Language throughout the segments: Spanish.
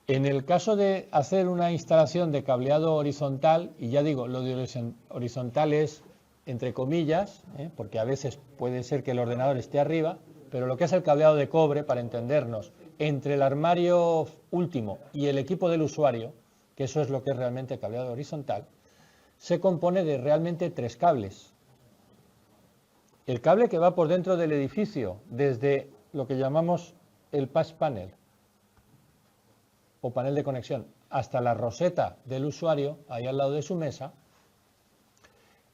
En el caso de hacer una instalación de cableado horizontal, y ya digo, lo de horizontal es entre comillas, porque a veces puede ser que el ordenador esté arriba, pero lo que es el cableado de cobre, para entendernos, entre el armario último y el equipo del usuario, que eso es lo que es realmente cableado horizontal, se compone de realmente 3 cables. El cable que va por dentro del edificio, desde lo que llamamos el patch panel, o panel de conexión, hasta la roseta del usuario, ahí al lado de su mesa,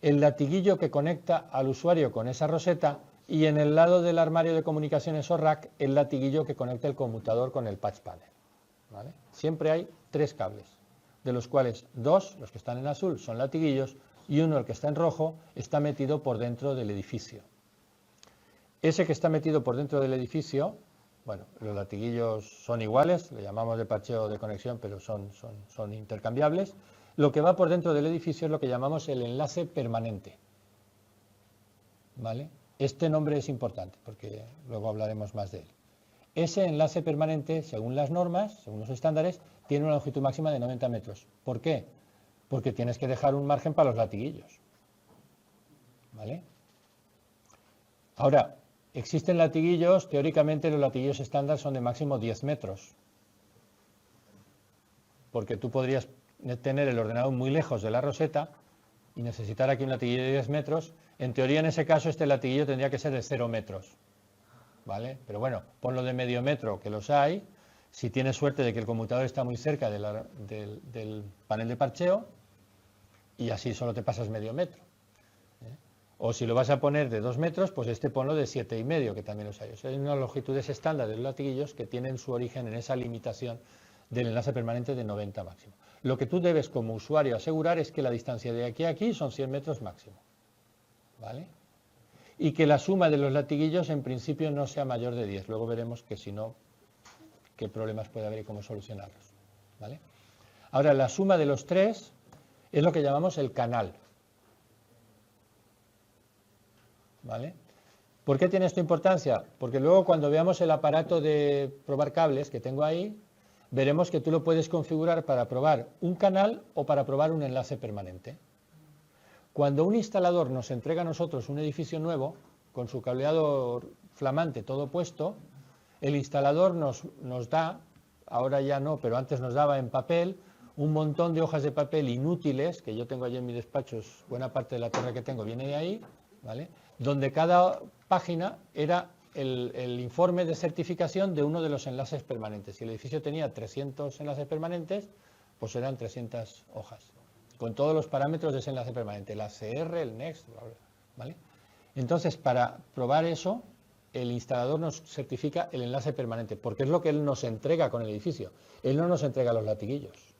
el latiguillo que conecta al usuario con esa roseta y en el lado del armario de comunicaciones o rack, el latiguillo que conecta el conmutador con el patch panel. ¿Vale? Siempre hay 3 cables, de los cuales 2, los que están en azul, son latiguillos y uno, el que está en rojo, está metido por dentro del edificio. Ese que está metido por dentro del edificio, bueno, los latiguillos son iguales, le llamamos de parcheo de conexión, pero son intercambiables. Lo que va por dentro del edificio es lo que llamamos el enlace permanente. ¿Vale? Este nombre es importante porque luego hablaremos más de él. Ese enlace permanente, según las normas, según los estándares, tiene una longitud máxima de 90 metros. ¿Por qué? Porque tienes que dejar un margen para los latiguillos. ¿Vale? Ahora, existen latiguillos, teóricamente los latiguillos estándar son de máximo 10 metros. Porque tú podrías tener el ordenador muy lejos de la roseta y necesitar aquí un latiguillo de 10 metros. En teoría, en ese caso, este latiguillo tendría que ser de 0 metros. ¿Vale? Pero bueno, ponlo de medio metro, que los hay. Si tienes suerte de que el conmutador está muy cerca del panel de parcheo, y así solo te pasas medio metro. O si lo vas a poner de 2 metros, pues este ponlo de 7,5, que también los hay. O sea, hay unas longitudes estándar de los latiguillos que tienen su origen en esa limitación del enlace permanente de 90 máximo. Lo que tú debes como usuario asegurar es que la distancia de aquí a aquí son 100 metros máximo. ¿Vale? Y que la suma de los latiguillos en principio no sea mayor de 10. Luego veremos que si no, qué problemas puede haber y cómo solucionarlos. ¿Vale? Ahora, la suma de los 3 es lo que llamamos el canal. ¿Vale? ¿Por qué tiene esto importancia? Porque luego cuando veamos el aparato de probar cables que tengo ahí, veremos que tú lo puedes configurar para probar un canal o para probar un enlace permanente. Cuando un instalador nos entrega a nosotros un edificio nuevo, con su cableado flamante todo puesto, el instalador nos da, ahora ya no, pero antes nos daba en papel, un montón de hojas de papel inútiles, que yo tengo allí en mi despacho, buena parte de la torre que tengo viene de ahí, ¿vale? Donde cada página era el informe de certificación de uno de los enlaces permanentes. Si el edificio tenía 300 enlaces permanentes, pues eran 300 hojas, con todos los parámetros de ese enlace permanente, el ACR, el NEXT, ¿vale? Entonces, para probar eso, el instalador nos certifica el enlace permanente, porque es lo que él nos entrega con el edificio. Él no nos entrega los latiguillos,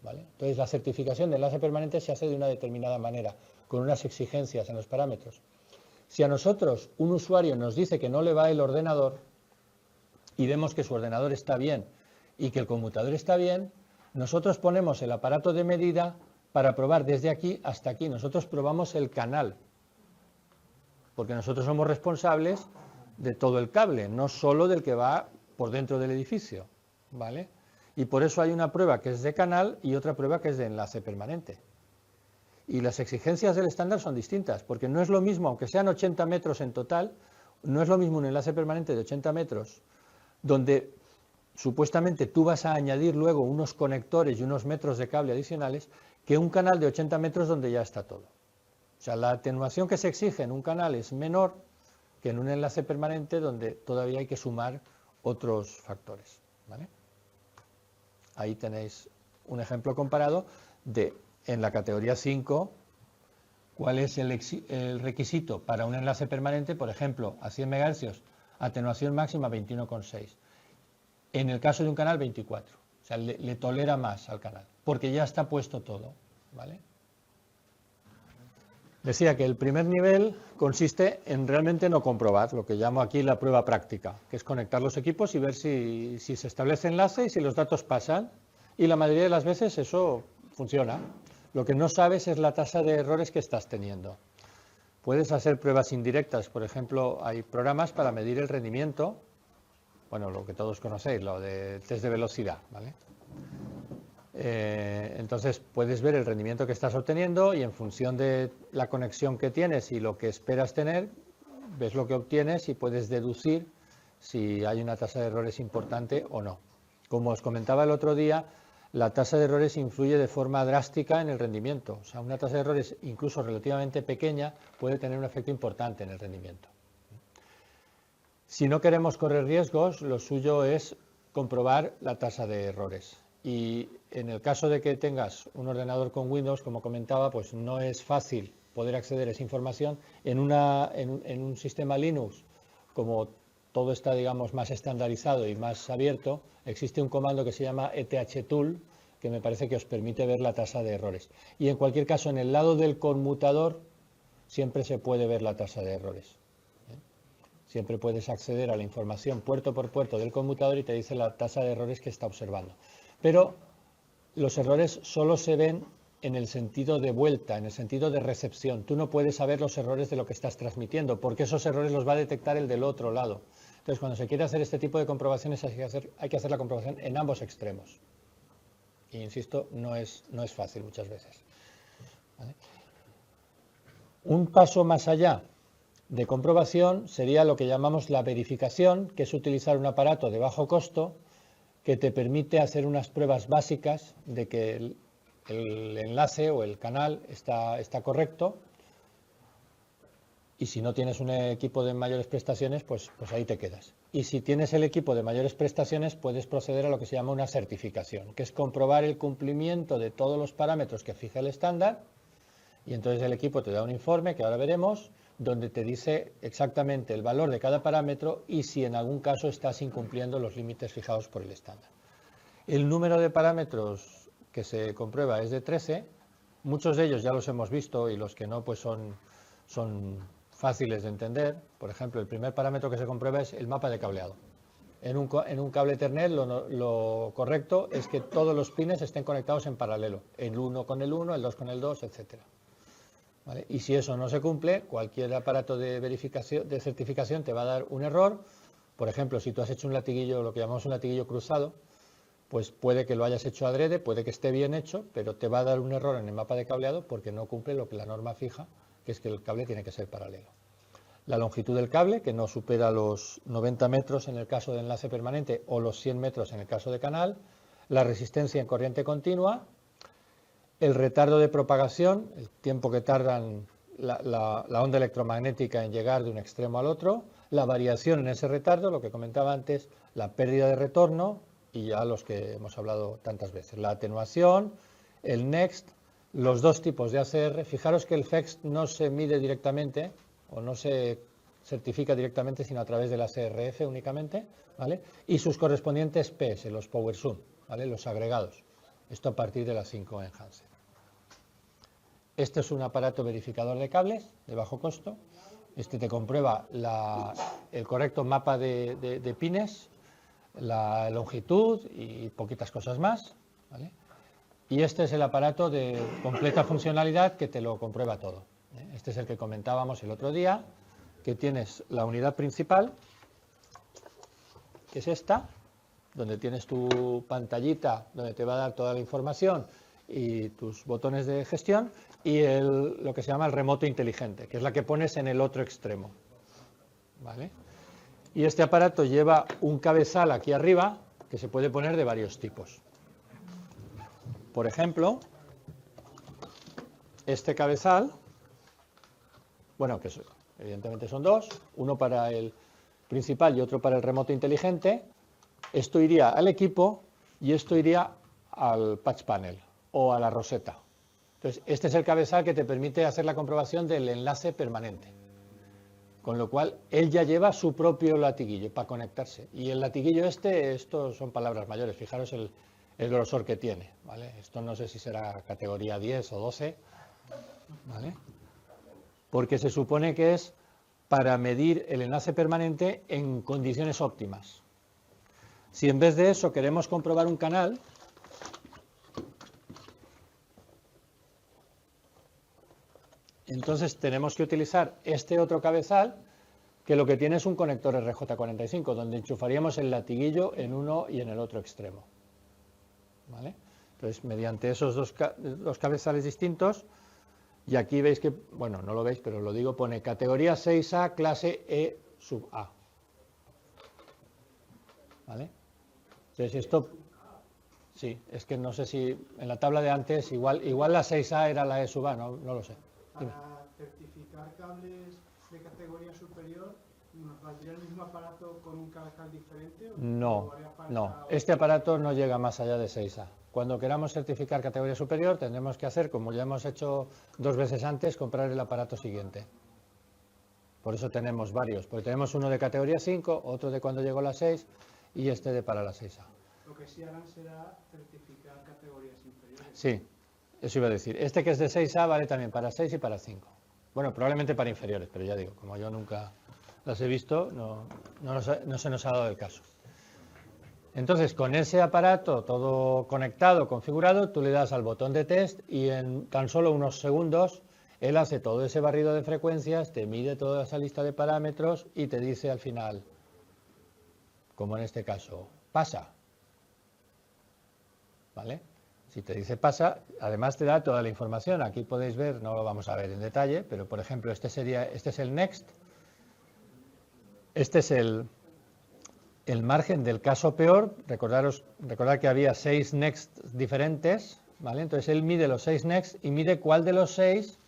¿vale? Entonces, la certificación de enlace permanente se hace de una determinada manera, con unas exigencias en los parámetros. Si a nosotros un usuario nos dice que no le va el ordenador y vemos que su ordenador está bien y que el conmutador está bien, nosotros ponemos el aparato de medida para probar desde aquí hasta aquí. Nosotros probamos el canal, porque nosotros somos responsables de todo el cable, no solo del que va por dentro del edificio, ¿vale? Y por eso hay una prueba que es de canal y otra prueba que es de enlace permanente. Y las exigencias del estándar son distintas, porque no es lo mismo, aunque sean 80 metros en total, no es lo mismo un enlace permanente de 80 metros, donde supuestamente tú vas a añadir luego unos conectores y unos metros de cable adicionales, que un canal de 80 metros donde ya está todo. O sea, la atenuación que se exige en un canal es menor que en un enlace permanente donde todavía hay que sumar otros factores, ¿vale? Ahí tenéis un ejemplo comparado de, en la categoría 5, cuál es el requisito para un enlace permanente, por ejemplo, a 100 MHz, atenuación máxima 21,6. En el caso de un canal, 24. O sea, le tolera más al canal, porque ya está puesto todo, ¿vale? Decía que el primer nivel consiste en realmente no comprobar, lo que llamo aquí la prueba práctica, que es conectar los equipos y ver si se establece enlace y si los datos pasan. Y la mayoría de las veces eso funciona. Lo que no sabes es la tasa de errores que estás teniendo. Puedes hacer pruebas indirectas, por ejemplo, hay programas para medir el rendimiento bueno, lo que todos conocéis, lo de test de velocidad, ¿vale? Entonces puedes ver el rendimiento que estás obteniendo y en función de la conexión que tienes y lo que esperas tener, ves lo que obtienes y puedes deducir si hay una tasa de errores importante o no. Como os comentaba el otro día, la tasa de errores influye de forma drástica en el rendimiento. O sea, una tasa de errores incluso relativamente pequeña puede tener un efecto importante en el rendimiento. Si no queremos correr riesgos, lo suyo es comprobar la tasa de errores. Y en el caso de que tengas un ordenador con Windows, como comentaba, pues no es fácil poder acceder a esa información. En un sistema Linux, como todo está, digamos, más estandarizado y más abierto, existe un comando que se llama ethtool, que me parece que os permite ver la tasa de errores. Y en cualquier caso, en el lado del conmutador, siempre se puede ver la tasa de errores. Siempre puedes acceder a la información puerto por puerto del conmutador y te dice la tasa de errores que está observando. Pero los errores solo se ven en el sentido de vuelta, en el sentido de recepción. Tú no puedes saber los errores de lo que estás transmitiendo, porque esos errores los va a detectar el del otro lado. Entonces, cuando se quiere hacer este tipo de comprobaciones, hay que hacer la comprobación en ambos extremos. Y insisto, no es fácil muchas veces. ¿Vale? Un paso más allá de comprobación sería lo que llamamos la verificación, que es utilizar un aparato de bajo costo que te permite hacer unas pruebas básicas de que el enlace o el canal está correcto, y si no tienes un equipo de mayores prestaciones, pues ahí te quedas. Y si tienes el equipo de mayores prestaciones, puedes proceder a lo que se llama una certificación, que es comprobar el cumplimiento de todos los parámetros que fija el estándar, y entonces el equipo te da un informe, que ahora veremos, donde te dice exactamente el valor de cada parámetro y si en algún caso estás incumpliendo los límites fijados por el estándar. El número de parámetros que se comprueba es de 13, muchos de ellos ya los hemos visto y los que no pues son fáciles de entender. Por ejemplo, el primer parámetro que se comprueba es el mapa de cableado. En un cable Ethernet lo correcto es que todos los pines estén conectados en paralelo, el 1 con el 1, el 2 con el 2, etcétera. ¿Vale? Y si eso no se cumple, cualquier aparato de verificación, de certificación te va a dar un error. Por ejemplo, si tú has hecho un latiguillo, lo que llamamos un latiguillo cruzado, pues puede que lo hayas hecho adrede, puede que esté bien hecho, pero te va a dar un error en el mapa de cableado porque no cumple lo que la norma fija, que es que el cable tiene que ser paralelo. La longitud del cable, que no supera los 90 metros en el caso de enlace permanente o los 100 metros en el caso de canal. La resistencia en corriente continua. El retardo de propagación, el tiempo que tardan la onda electromagnética en llegar de un extremo al otro. La variación en ese retardo, lo que comentaba antes, la pérdida de retorno y ya los que hemos hablado tantas veces. La atenuación, el next, los dos tipos de ACR. Fijaros que el FEX no se mide directamente o no se certifica directamente, sino a través de la CRF únicamente, ¿vale? Y sus correspondientes PS, los Power Sum, ¿vale? Los agregados. Esto a partir de las 5 en Hansen. Este es un aparato verificador de cables de bajo costo. Este te comprueba el correcto mapa de pines, la longitud y poquitas cosas más, ¿vale? Y este es el aparato de completa funcionalidad que te lo comprueba todo. Este es el que comentábamos el otro día, que tienes la unidad principal, que es esta, donde tienes tu pantallita, donde te va a dar toda la información y tus botones de gestión, y lo que se llama el remoto inteligente, que es la que pones en el otro extremo, ¿vale? Y este aparato lleva un cabezal aquí arriba que se puede poner de varios tipos. Por ejemplo, este cabezal, bueno, que evidentemente son dos, uno para el principal y otro para el remoto inteligente. Esto iría al equipo y esto iría al patch panel o a la roseta. Entonces, este es el cabezal que te permite hacer la comprobación del enlace permanente. Con lo cual, él ya lleva su propio latiguillo para conectarse. Y el latiguillo estos son palabras mayores, fijaros el grosor que tiene, ¿vale? Esto no sé si será categoría 10 o 12, ¿vale? Porque se supone que es para medir el enlace permanente en condiciones óptimas. Si en vez de eso queremos comprobar un canal, entonces tenemos que utilizar este otro cabezal, que lo que tiene es un conector RJ45, donde enchufaríamos el latiguillo en uno y en el otro extremo. ¿Vale? Entonces, mediante esos dos cabezales distintos, y aquí veis que, bueno, no lo veis, pero lo digo, pone categoría 6A, clase E sub A. ¿Vale? Entonces, esto, sí, es que no sé si en la tabla de antes, igual la 6A era la E sub A, no lo sé. Dime. Para certificar cables de categoría superior, ¿nos valdría el mismo aparato con un cabezal diferente? No, este aparato no llega más allá de 6A. Cuando queramos certificar categoría superior, tendremos que hacer, como ya hemos hecho 2 veces antes, comprar el aparato siguiente. Por eso tenemos varios, porque tenemos uno de categoría 5, otro de cuando llegó la 6 y este de para la 6A. Lo que sí harán será certificar categorías inferiores. Sí, eso iba a decir. Este que es de 6A vale también para 6 y para 5. Bueno, probablemente para inferiores, pero ya digo, como yo nunca las he visto, no se nos ha dado el caso. Entonces, con ese aparato todo conectado, configurado, tú le das al botón de test y en tan solo unos segundos él hace todo ese barrido de frecuencias, te mide toda esa lista de parámetros y te dice al final, como en este caso, pasa. ¿Vale? Si te dice pasa, además te da toda la información. Aquí podéis ver, no lo vamos a ver en detalle, pero por ejemplo este es el next, este es el margen del caso peor. Recordad que había 6 next diferentes, ¿vale? Entonces él mide los 6 next y mide cuál de los 6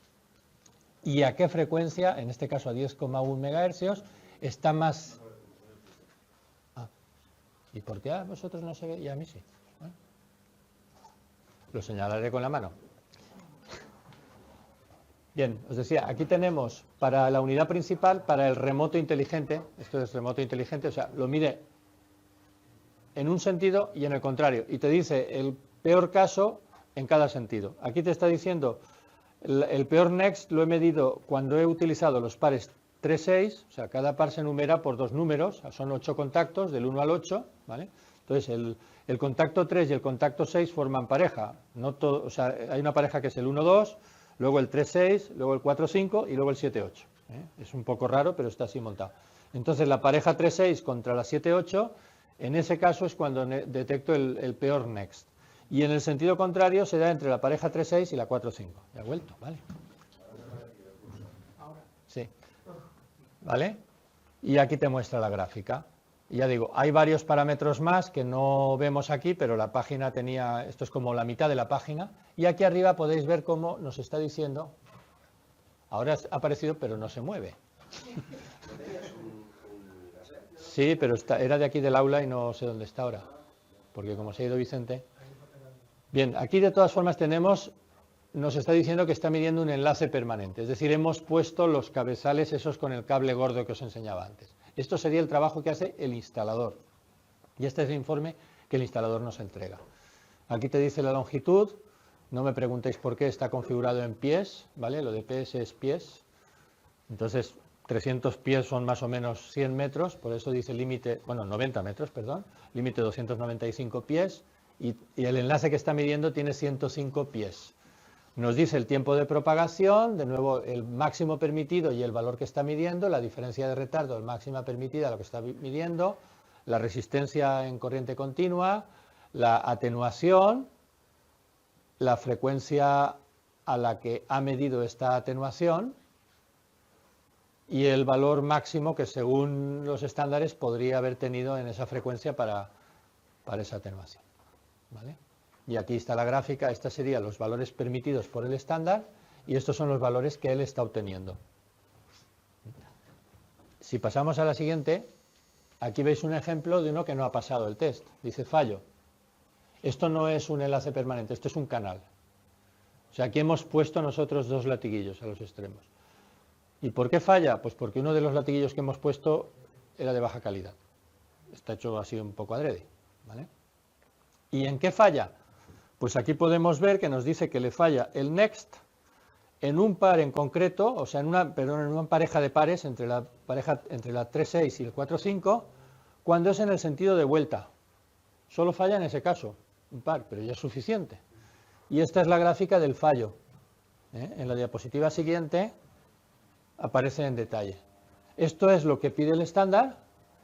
y a qué frecuencia, en este caso a 10,1 MHz, está más... ¿Y por qué a vosotros no se ve y a mí sí? Lo señalaré con la mano. Bien, os decía, aquí tenemos para la unidad principal, para el remoto inteligente, esto es remoto inteligente, o sea, lo mide en un sentido y en el contrario, y te dice el peor caso en cada sentido. Aquí te está diciendo, el peor next lo he medido cuando he utilizado los pares 3, 6, o sea, cada par se numera por 2 números, son 8 contactos, del 1 al 8, ¿vale? Entonces, el contacto 3 y el contacto 6 forman pareja, no todo, o sea, hay una pareja que es el 1, 2, luego el 3, 6, luego el 4, 5 y luego el 7, 8. Es un poco raro, pero está así montado. Entonces, la pareja 3, 6 contra la 7, 8, en ese caso es cuando detecto el peor next. Y en el sentido contrario se da entre la pareja 3, 6 y la 4, 5. Ya ha vuelto, ¿vale? Sí. ¿Vale? Y aquí te muestra la gráfica. Y ya digo, hay varios parámetros más que no vemos aquí, pero la página tenía, esto es como la mitad de la página, y aquí arriba podéis ver cómo nos está diciendo, ahora ha aparecido pero no se mueve. Sí, pero era de aquí del aula y no sé dónde está ahora, porque como se ha ido Vicente. Bien, aquí de todas formas nos está diciendo que está midiendo un enlace permanente, es decir, hemos puesto los cabezales esos con el cable gordo que os enseñaba antes. Esto sería el trabajo que hace el instalador. Y este es el informe que el instalador nos entrega. Aquí te dice la longitud, no me preguntéis por qué está configurado en pies, ¿vale? Lo de pies es pies. Entonces, 300 pies son más o menos 100 metros, por eso dice límite, bueno, 90 metros, perdón, límite 295 pies, y el enlace que está midiendo tiene 105 pies. Nos dice el tiempo de propagación, de nuevo el máximo permitido y el valor que está midiendo, la diferencia de retardo, el máxima permitida, lo que está midiendo, la resistencia en corriente continua, la atenuación, la frecuencia a la que ha medido esta atenuación y el valor máximo que según los estándares podría haber tenido en esa frecuencia para esa atenuación. ¿Vale? Y aquí está la gráfica, estos serían los valores permitidos por el estándar y estos son los valores que él está obteniendo. Si pasamos a la siguiente, aquí veis un ejemplo de uno que no ha pasado el test. Dice fallo. Esto no es un enlace permanente, esto es un canal. O sea, aquí hemos puesto nosotros 2 latiguillos a los extremos. ¿Y por qué falla? Pues porque uno de los latiguillos que hemos puesto era de baja calidad. Está hecho así un poco adrede, ¿vale? ¿Y en qué falla? Pues aquí podemos ver que nos dice que le falla el next en un par en concreto, o sea, en una pareja de pares entre la 3,6 y el 4,5, cuando es en el sentido de vuelta. Solo falla en ese caso, un par, pero ya es suficiente. Y esta es la gráfica del fallo. En la diapositiva siguiente aparece en detalle. esto es lo que pide el estándar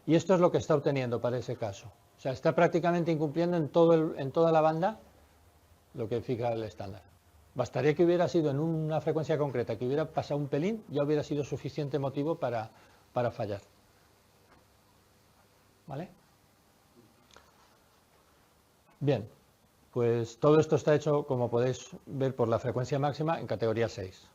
y esto es lo que está obteniendo para ese caso. O sea, está prácticamente incumpliendo en toda la banda lo que fija el estándar. Bastaría que hubiera sido en una frecuencia concreta, que hubiera pasado un pelín, ya hubiera sido suficiente motivo para fallar. ¿Vale? Bien, pues todo esto está hecho, como podéis ver, por la frecuencia máxima en categoría 6.